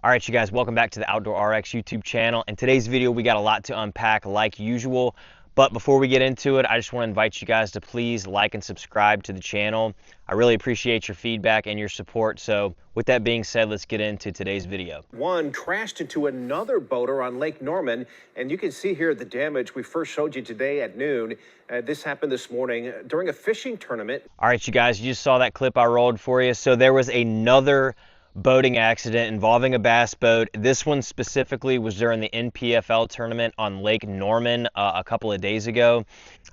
All right, you guys, welcome back to the Outdoor RX YouTube channel. In today's video, we got a lot to unpack like usual. But before we get into it, I just want to invite you guys to please like and subscribe to the channel. I really appreciate your feedback and your support. So with that being said, let's get into today's video. One crashed into another boater on Lake Norman, and you can see here the damage we first showed you today at noon. This happened this morning during a fishing tournament. All right, you guys, you just saw that clip I rolled for you. So there was another boating accident involving a bass boat. This one specifically was during the NPFL tournament on Lake Norman a couple of days ago.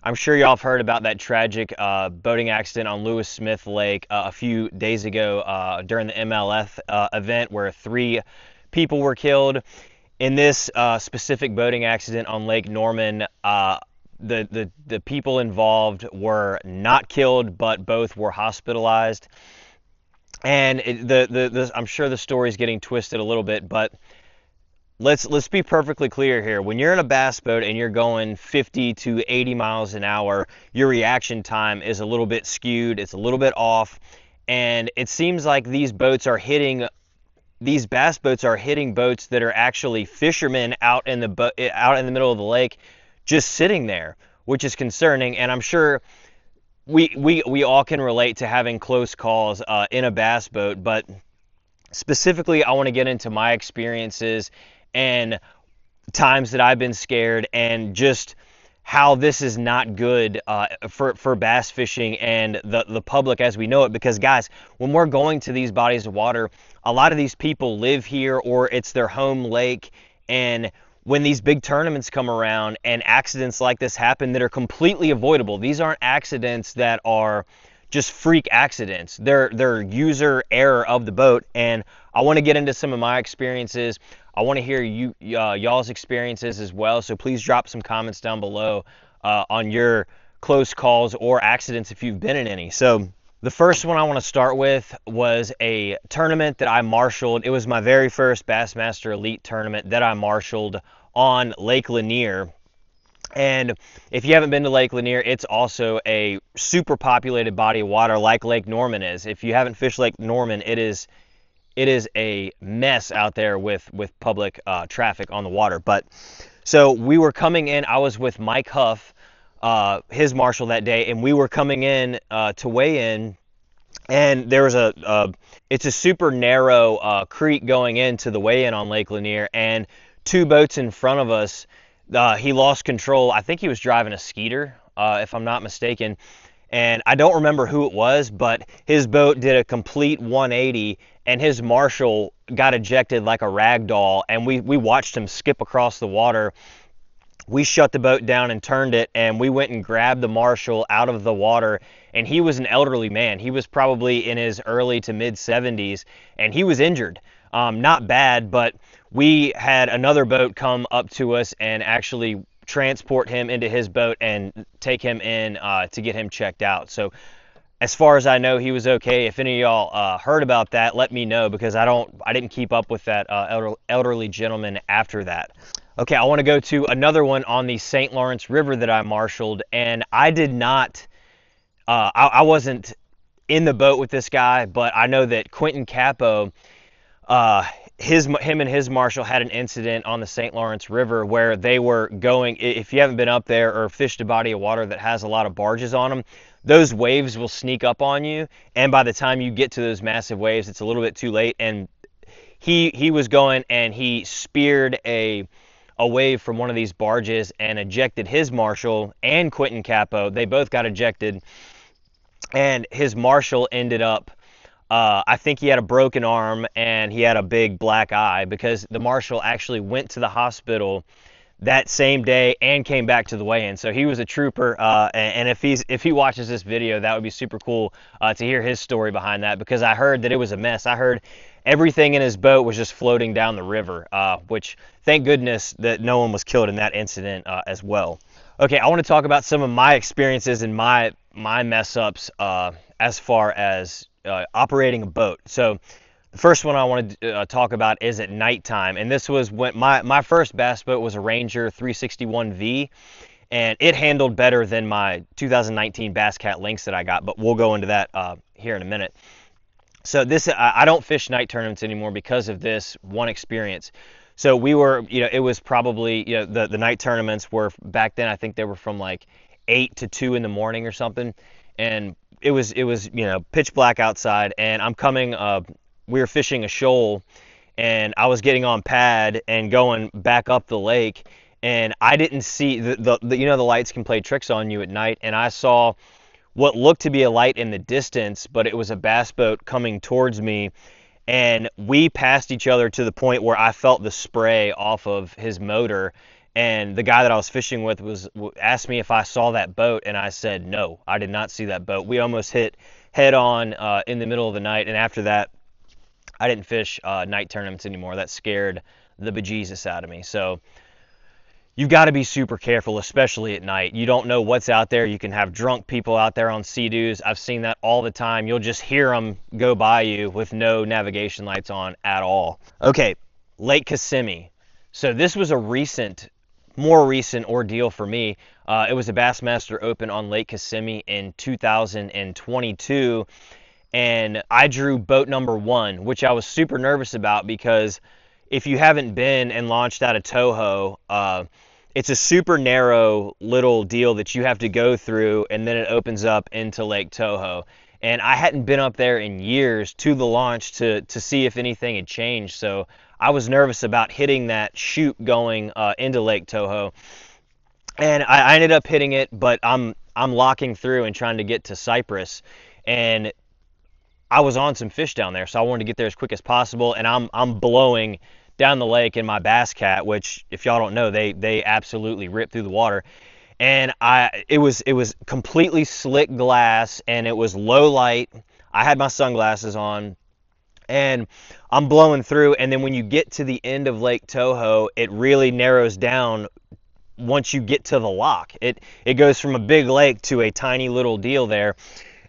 I'm sure y'all have heard about that tragic boating accident on Lewis Smith Lake a few days ago during the MLF event where 3 people were killed. In this specific boating accident on Lake Norman, the people involved were not killed, but both were hospitalized. And I'm sure the story's getting twisted a little bit, but let's be perfectly clear here. When you're in a bass boat and you're going 50 to 80 miles an hour, your reaction time is a little bit skewed. It's a little bit off, and it seems like these bass boats are hitting boats that are actually fishermen out in the middle of the lake, just sitting there, which is concerning. And I'm sure we all can relate to having close calls in a bass boat, but specifically I want to get into my experiences and times that I've been scared and just how this is not good for bass fishing and the public as we know it. Because guys, when we're going to these bodies of water, a lot of these people live here or it's their home lake, and when these big tournaments come around and accidents like this happen that are completely avoidable, these aren't accidents that are just freak accidents. They're user error of the boat. And I want to get into some of my experiences. I want to hear y'all's experiences as well. So please drop some comments down below on your close calls or accidents if you've been in any. So the first one I want to start with was a tournament that I marshaled. It was my very first Bassmaster Elite tournament that I marshaled on Lake Lanier. And if you haven't been to Lake Lanier, it's also a super populated body of water like Lake Norman is. If you haven't fished Lake Norman, it is a mess out there with public traffic on the water. But so we were coming in, I was with Mike Huff, his marshal that day, and we were coming in to weigh in, and there was it's a super narrow creek going into the weigh-in on Lake Lanier, and 2 boats in front of us, he lost control. I think he was driving a Skeeter, if I'm not mistaken, and I don't remember who it was, but his boat did a complete 180, and his marshal got ejected like a rag doll, and we watched him skip across the water. We shut the boat down and turned it, and we went and grabbed the marshal out of the water, and he was an elderly man. He was probably in his early to mid 70s, and he was injured. Not bad, but we had another boat come up to us and actually transport him into his boat and take him in to get him checked out. So as far as I know, he was okay. If any of y'all heard about that, let me know, because I didn't keep up with that elderly gentleman after that. Okay, I want to go to another one on the St. Lawrence River that I marshaled, and I did not, I wasn't in the boat with this guy, but I know that Quentin Capo, him and his marshal had an incident on the St. Lawrence River where they were going, if you haven't been up there or fished a body of water that has a lot of barges on them, those waves will sneak up on you, and by the time you get to those massive waves, it's a little bit too late. And he was going and he speared a wave from one of these barges and ejected his marshal and Quentin Capo. They both got ejected, and his marshal ended up, I think he had a broken arm and he had a big black eye, because the marshal actually went to the hospital that same day and came back to the weigh-in. So he was a trooper, and if he watches this video, that would be super cool to hear his story behind that, because I heard that it was a mess. I heard everything in his boat was just floating down the river, which thank goodness that no one was killed in that incident as well. Okay, I want to talk about some of my experiences and my mess ups as far as operating a boat. So the first one I want to talk about is at nighttime, and this was when my first bass boat was a Ranger 361V, and it handled better than my 2019 Bass Cat Lynx that I got, but we'll go into that here in a minute. So I don't fish night tournaments anymore because of this one experience. So we were, it was probably, the night tournaments were back then. I think they were from like 8 to 2 in the morning or something, and it was pitch black outside, and I'm coming. We were fishing a shoal, and I was getting on pad and going back up the lake, and I didn't see the lights can play tricks on you at night, and I saw what looked to be a light in the distance, but it was a bass boat coming towards me. And we passed each other to the point where I felt the spray off of his motor. And the guy that I was fishing with asked me if I saw that boat, and I said no, I did not see that boat. We almost hit head on in the middle of the night, and after that, I didn't fish night tournaments anymore. That scared the bejesus out of me. So you've got to be super careful, especially at night. You don't know what's out there. You can have drunk people out there on Sea-Doos. I've seen that all the time. You'll just hear them go by you with no navigation lights on at all. Okay, Lake Kissimmee. So this was a more recent ordeal for me. It was a Bassmaster Open on Lake Kissimmee in 2022, and I drew boat number 1, which I was super nervous about because if you haven't been and launched out of Toho, it's a super narrow little deal that you have to go through, and then it opens up into Lake Toho. And I hadn't been up there in years to the launch to see if anything had changed, so I was nervous about hitting that chute going into Lake Toho. And I ended up hitting it, but I'm locking through and trying to get to Cypress, and I was on some fish down there, so I wanted to get there as quick as possible, and I'm blowing down the lake in my Bass Cat, which if y'all don't know, they absolutely rip through the water. And it was completely slick glass, and it was low light. I had my sunglasses on, and I'm blowing through, and then when you get to the end of Lake Toho, it really narrows down once you get to the lock. It goes from a big lake to a tiny little deal there.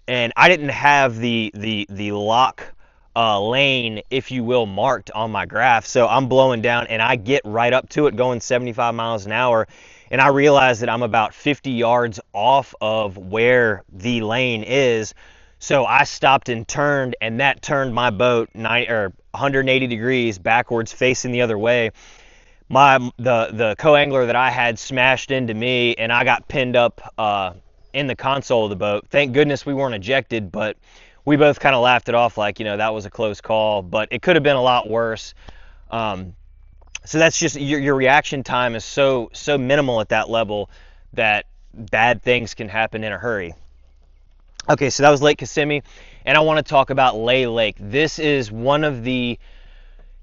And I didn't have the lock lane, if you will, marked on my graph. So I'm blowing down, and I get right up to it going 75 miles an hour. And I realize that I'm about 50 yards off of where the lane is. So I stopped and turned, and that turned my boat 180 degrees backwards, facing the other way. The co-angler that I had smashed into me, and I got pinned up in the console of the boat. Thank goodness we weren't ejected, but we both kind of laughed it off like, that was a close call, but it could have been a lot worse. So that's just your reaction time is so minimal at that level that bad things can happen in a hurry. Okay, so that was Lake Kissimmee, and I want to talk about Lay Lake. This is one of the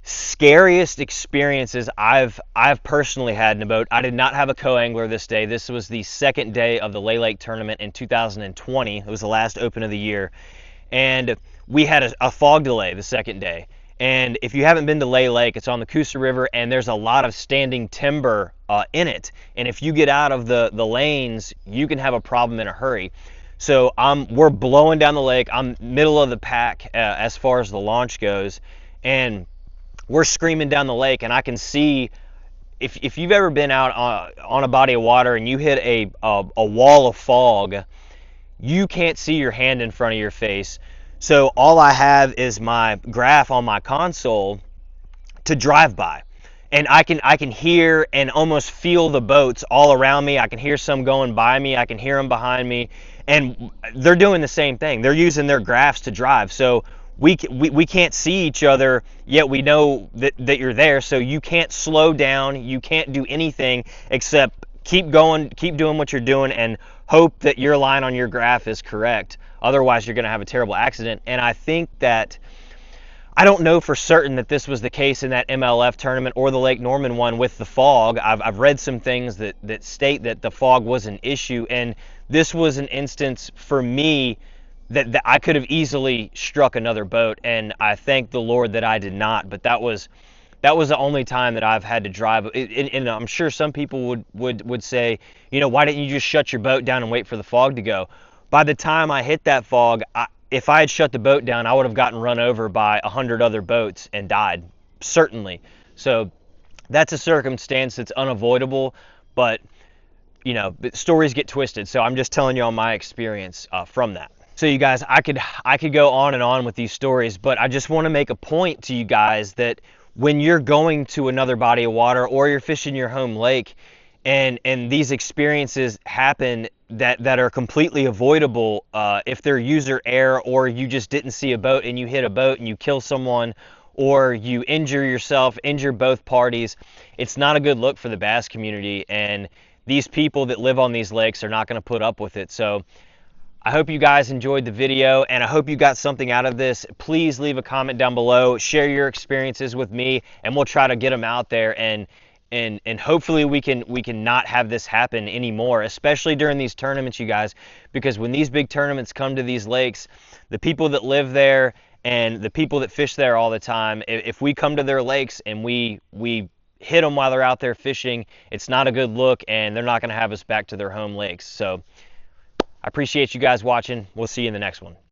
scariest experiences I've personally had in a boat. I did not have a co-angler this day. This was the second day of the Lay Lake tournament in 2020. It was the last open of the year, and we had a fog delay the second day. And if you haven't been to Lay Lake, it's on the Coosa River, and there's a lot of standing timber in it. And if you get out of the lanes, you can have a problem in a hurry. So we're blowing down the lake. I'm middle of the pack as far as the launch goes, and we're screaming down the lake, and I can see, if you've ever been out on a body of water and you hit a wall of fog, you can't see your hand in front of your face. So all I have is my graph on my console to drive by. And I can hear and almost feel the boats all around me. I can hear some going by me. I can hear them behind me. And they're doing the same thing. They're using their graphs to drive. So we can't see each other, yet we know that you're there. So you can't slow down. You can't do anything except keep going, keep doing what you're doing, and hope that your line on your graph is correct. Otherwise, you're going to have a terrible accident. And I think that, I don't know for certain that this was the case in that MLF tournament or the Lake Norman one with the fog. I've read some things that state that the fog was an issue, and this was an instance for me that I could have easily struck another boat, and I thank the Lord that I did not. But that was the only time that I've had to drive. And I'm sure some people would say, why didn't you just shut your boat down and wait for the fog to go? By the time I hit that fog, if I had shut the boat down, I would have gotten run over by 100 other boats and died, certainly. So that's a circumstance that's unavoidable, but stories get twisted. So I'm just telling you all my experience from that. So you guys, I could go on and on with these stories, but I just want to make a point to you guys that when you're going to another body of water or you're fishing your home lake, and these experiences happen that are completely avoidable, if they're user error, or you just didn't see a boat and you hit a boat and you kill someone, or you injure yourself, injure both parties, it's not a good look for the bass community, and these people that live on these lakes are not going to put up with it. So I hope you guys enjoyed the video, and I hope you got something out of this. Please leave a comment down below, share your experiences with me, and we'll try to get them out there, and hopefully we can not have this happen anymore, especially during these tournaments, you guys, because when these big tournaments come to these lakes, the people that live there and the people that fish there all the time, if we come to their lakes and we hit them while they're out there fishing, it's not a good look, and they're not going to have us back to their home lakes. So I appreciate you guys watching. We'll see you in the next one.